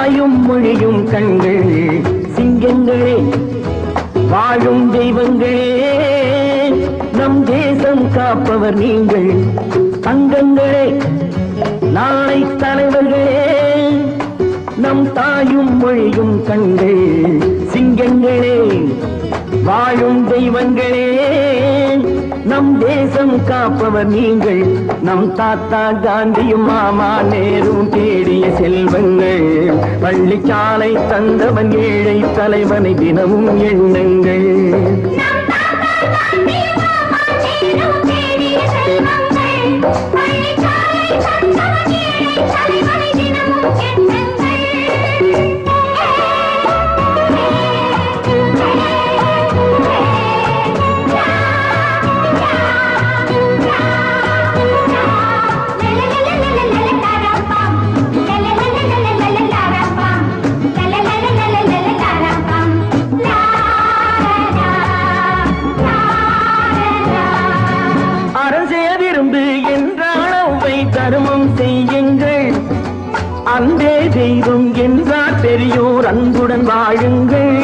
தாயும் மொழியும் கண்கள் சிங்கங்களே வாழும் தெய்வங்களே நம் தேசம் காப்பவர் நீங்கள் தங்கங்களே நாளை தலைவர்களே நம் தாயும் மொழியும் கண்கள் சிங்கங்களே வாழும் தெய்வங்களே நம் தேசம் காப்பவர் நீங்கள் நம் தாத்தா காந்தியும் மாமா நேரும் தேடிய செல்வங்கள் பள்ளிச்சாலை தந்தவன் ஏழை தலைவனை தினமும் எண்ணுங்கள் தர்மம் செய்யுங்கள் அன்பே தெய்வம் என்றார் பெரியோர் அன்புடன் வாழுங்கள்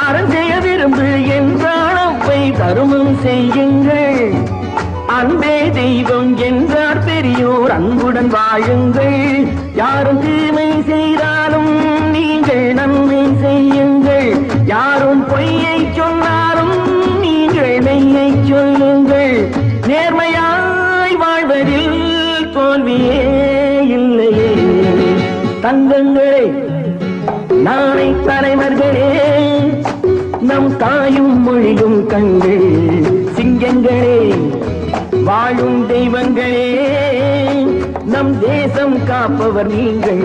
அறம் செய்ய விரும்பு என்றால் அவ்வை தர்மம் செய்யுங்கள் அன்பே தெய்வம் என்றார் பெரியோர் அன்புடன் வாழுங்கள் யாரும் தீமை செய்தாலும் நீங்கள் நன்மை செய்யுங்கள் யாரும் பொய்யை சொன்னாலும் நீங்கள் மெய்யை சொல்லுங்கள் நேர்மையாய் வாழ்வதில் தோல்வியே இல்லையே தங்கங்களே நாளை தலைவர்களே நம் தாயும் மொழியும் கண்கள் சிங்கங்களே வாழும் தெய்வங்களே நம் தேசம் காப்பவர் நீங்கள்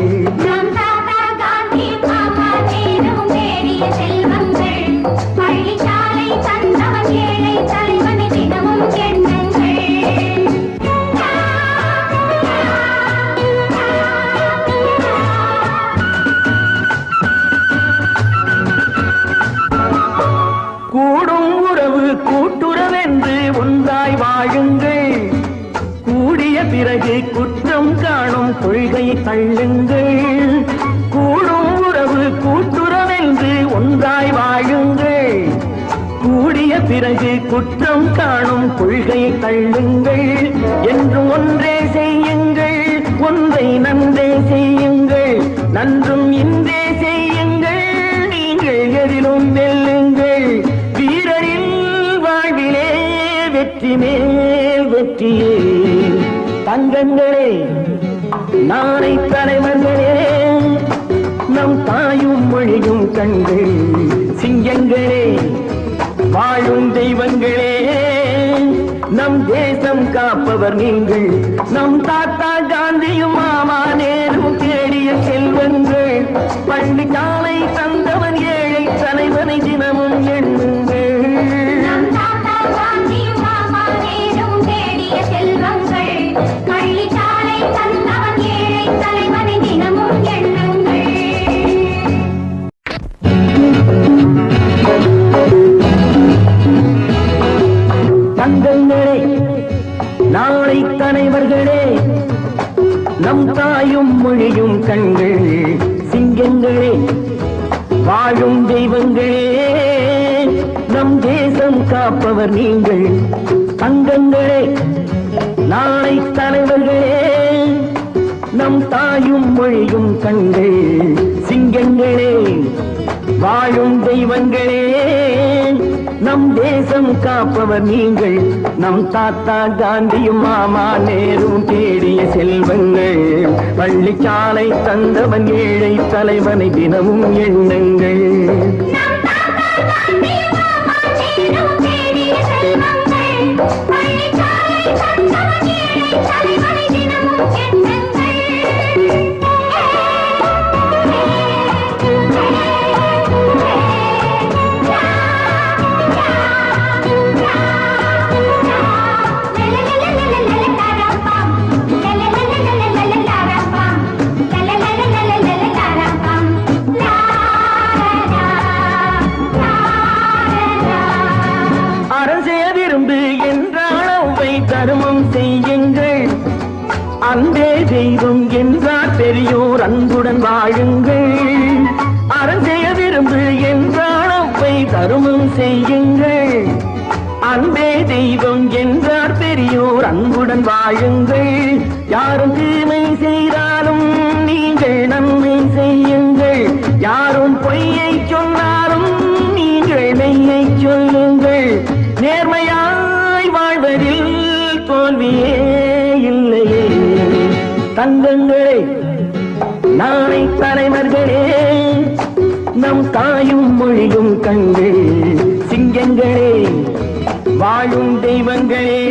பள்ளிச்சாலை தந்தவன் ஏழை தலைவனை தினமும் கூடும் உறவு கூட்டுறவென்று ஒன்றாய் வாழுங்கள் கூடிய பிறகு குற்றம் காணும் கொள்கையை தள்ளுங்கள் கூடும் உறவு கூட்டுறவென்று ஒன்றாய் வாழுங்கள் கூடிய பிறகு குற்றம் காணும் கொள்கையை தள்ளுங்கள் என்று ஒன்றே செய்யுங்கள் ஒன்றை நன்றே செய்யுங்கள் நன்றும் இன்றே செய்யுங்கள் நீங்கள் எதிலும் வெல்லுங்கள் வீரரின் வாழ்விலே வெற்றி மேல் வெற்றியே தங்கங்களே நாளை தலைவர்களே நம் தாயும் மொழியும் கண்கள் சிங்கங்களே வாழும் தெய்வங்களே நம் தேசம் காப்பவர் நீங்கள் நம் தாத்தா காந்தியும் மாமா நேரும் தேடிய செல்வங்கள் பள்ளிச்சாலை தந்தவன் ஏழை தலைவனை தினமும் எண்ணுங்கள் தங்கங்களே நாளை தலைவர்களே நம் தாயும் மொழியும் கண்கள் சிங்கங்களே வாழும் தெய்வங்களே நம் தேசம் காப்பவர் நீங்கள் தங்கங்களே நாளை தலைவர்களே நம் தாயும் மொழியும் கண்கள் சிங்கங்களே வாழும் தெய்வங்களே நம் தேசம் காப்பவர் நீங்கள் நம் தாத்தா காந்தியும் மாமா நேரும் தேடிய செல்வங்கள் பள்ளிச்சாலை தந்தவன் ஏழை தலைவனை தினமும் எண்ணுங்கள் தர்மம் செய்யுங்கள் அன்பே தெய்வம் என்றார் பெரியோர் அன்புடன் வாழுங்கள். அறம் செய்ய விரும்பு என்றால் அப்பை தருமம் செய்யுங்கள். அன்பே தெய்வம் என்றார் பெரியோர் அன்புடன் வாழுங்கள். யாரும் தீமை செய்தாலும் நீங்கள் நன்மை செய்யுங்கள். யாரும் பொய்யை சொன்னாலும் நீங்கள் மெய்யை சொல்லுங்கள். நேர்மையாய் வாழ்வதில் தோல்வியே இல்லையே. தங்கங்களே, நாளை தலைவர்களே, நம் தாயும் மொழியும் கண்கள் சிங்கங்களே, வாழும் தெய்வங்களே.